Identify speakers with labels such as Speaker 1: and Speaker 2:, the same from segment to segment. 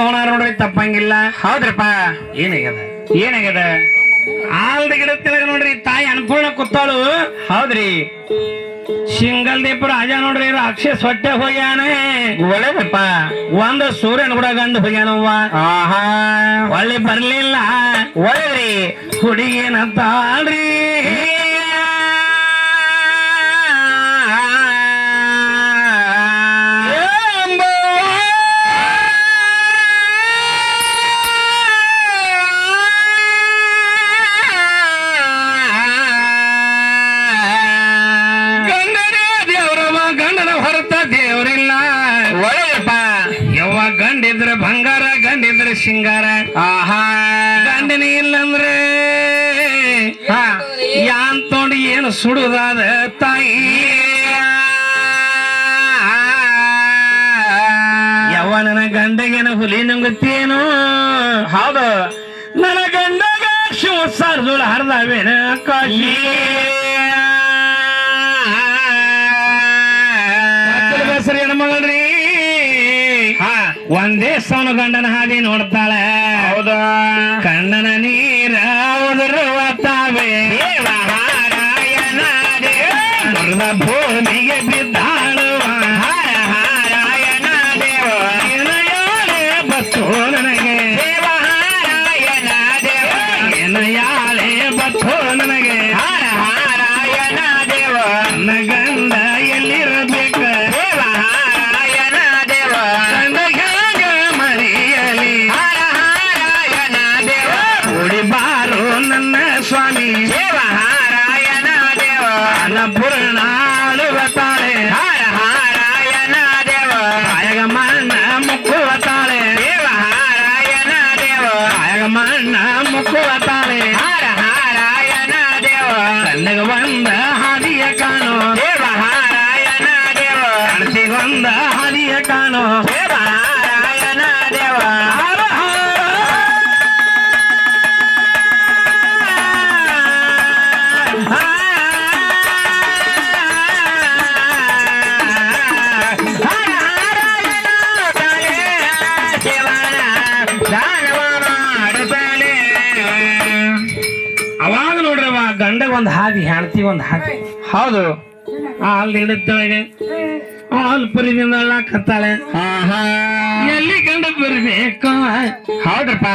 Speaker 1: ಹೋನಾರ ನೋಡ್ರಿ ತಪ್ಪಂಗಿಲ್ಲ.
Speaker 2: ಹೌದ್ರಪ್ಪ.
Speaker 1: ಏನಾಗ್ಯದ ಆಲ್ದ ಗಿಡ ತೆಳಗ ನೋಡ್ರಿ ತಾಯಿ ಅನ್ಪೂರ್ಣ ಕೂತಾಳು.
Speaker 2: ಹೌದ್ರಿ.
Speaker 1: ಸಿಂಗಲ್ ದೀಪ ರಾಜ ನೋಡ್ರಿ ರಾಕ್ಷಸ ಹೊಟ್ಟೆ ಹೋಗ್ಯಾನೆ.
Speaker 2: ಒಳ್ಳೇದಪ್ಪ.
Speaker 1: ಒಂದು ಸೂರ್ಯನ ಕೂಡ ಗಂಡು ಹೋಗ್ಯಾನವ್ವ.
Speaker 2: ಆಹಾ,
Speaker 1: ಒಳ್ಳೆ ಬರ್ಲಿಲ್ಲ.
Speaker 2: ಒಳ್ಳೇದ್ರಿ.
Speaker 1: ಹುಡುಗೇನಂತಾಳ್ರಿ ಗಂಡಿದ್ರೆ ಬಂಗಾರ, ಗಂಡಿದ್ರೆ ಸಿಂಗಾರ.
Speaker 2: ಆಹಾ,
Speaker 1: ಗಂಡಿನ ಇಲ್ಲಂದ್ರೆ ಯಾಂತೋಡಿ ಏನು ಸುಡುದಾದ ತಾಯಿ. ಯವ್ವ ನನ್ನ ಗಂಡಗೇನ ಹುಲಿ ನುಂಗುತ್ತೇನು.
Speaker 2: ಹೌದು.
Speaker 1: ನನ್ನ ಗಂಡಗ ಶಿವ ಸಾರ್ಜುಳ ಹರಿದಾವೇನ ಕಾಶಿ. ಹೆಸರು ಹೆಣ್ಮಗಳ್ರಿ. ಒಂದೇ ಸೋನು ಗಂಡನ ಹಾದಿ ನೋಡ್ತಾಳೆ.
Speaker 2: ಹೌದಾ,
Speaker 1: ಕಣ್ಣನ ನೀರ ಉದುರುವ ತಾವೆ ಮರದ ಭೂಮಿಗೆ ಬಿದ್ದಾಳುವ ಹಾರಾಯಣ ದೇವ ಬತ್ತು ನನಗೆ ಏನಯಾಳೆ ಬತ್ತು ನನಗೆ ಹಾರಾಯಣ ದೇವ. ನನ್ನ ಗಂಡ ಎಲ್ಲಿರಬೇಕು ಬಾರು ನನ್ನ ಸ್ವಾಮಿ ಹಾರಾಯಣ ದೇವ. ಅನ್ನಪೂರ್ಣಾಳುವ ತಾಳೆ ಹಾರಾಯಣ ದೇವ. ಕಾಯಗ ಮಣ್ಣ ಮುಕ್ಕುವ ತಾಳೆ ಹಾರಾಯಣ ದೇವ. ಕಾಯಗ ಮಣ್ಣ ಮುಕ್ಕುವ ತಾಳೆ ಹಾರಾಯಣ ದೇವ. ಕಣ್ಣಿಗೆ ಒಂದ ಹಾದಿಯ ಕಾಣೋ ಹಾರಾಯಣ ದೇವ. ಕಣಸಿಗೊಂದ ಹಾದಿಯ ಕಾಣೋ ಹಾರಾಯಣ ದೇವ. ಅವಾಗ ನೋಡ್ರವ ಗಂಡಗ ಒಂದ್ ಹಾದಿ, ಹೆಣ್ತಿ ಒಂದ್ ಹಾದಿ.
Speaker 2: ಹೌದು.
Speaker 1: ಅಲ್ಲಿ ಹಿಡಿತಾಳೆ, ಹಾಲು ಪರಿದಿಂದ ಕತ್ತಾಳೆ. ಎಲ್ಲಿ ಗಂಡ ಬರ್ಬೇಕು.
Speaker 2: ಹೌದ್ರಪ್ಪ.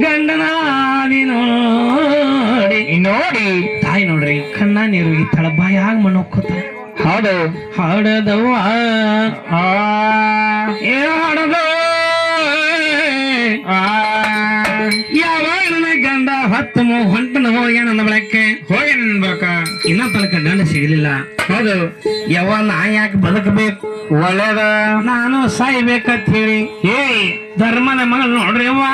Speaker 1: ಗಂಡನ ಹಾದಿ ನೋಡಿ
Speaker 2: ನೋಡಿ
Speaker 1: ತಾಯಿ ನೋಡ್ರಿ ಕಣ್ಣ ನೀರು ತಳ ಬಾಯಾಗ ಮಣ್ಣು ಹೋಗ್ಕೋತಾಳೆ.
Speaker 2: ಹೌದು.
Speaker 1: ಹಾಡದವ್ವ ಹಾಡದೋ ಯಾವಾಗ ನನ್ನ ಗಂಡ ಹೊತ್ತು ಹೊಂಟನ ಹೋಗ್ಯ ನನ್ನ ಬಳಕೆ
Speaker 2: ಹೋಗಿ ನನ್ಬೇಕ.
Speaker 1: ಇನ್ನ ತನಕ ಗಂಡ ಸಿಗಲಿಲ್ಲ.
Speaker 2: ಹೌದು.
Speaker 1: ಯವ್ವ ನಾ ಯಾಕೆ ಬದುಕಬೇಕು,
Speaker 2: ಒಳ್ಳೇದ
Speaker 1: ನಾನು ಸಾಯ್ಬೇಕಂತ ಹೇಳಿ ಧರ್ಮನ ಮಗಳು ನೋಡ್ರಿ ಅವ್ವ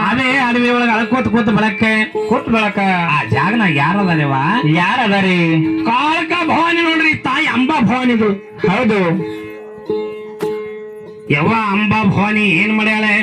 Speaker 1: ಅದೇ ಅಡವಿ ಒಳಗ ಅಳ್ಕೋತ ಕೂತ್ ಬಳಕೆ
Speaker 2: ಕೂತ್ ಬಳಕ.
Speaker 1: ಆ ಜಾಗನಾಗ ಯಾರದಾರವ
Speaker 2: ಯಾರದಾರಿ?
Speaker 1: ಕಾಳಕ ಭವಾನಿ ನೋಡ್ರಿ, ತಾಯಿ ಅಂಬಾ ಭವಾನಿದು.
Speaker 2: ಹೌದು.
Speaker 1: ಯವ್ವ ಅಂಬಾ ಭವಾನಿ ಏನ್ ಮಾಡ್ಯಾಳೆ?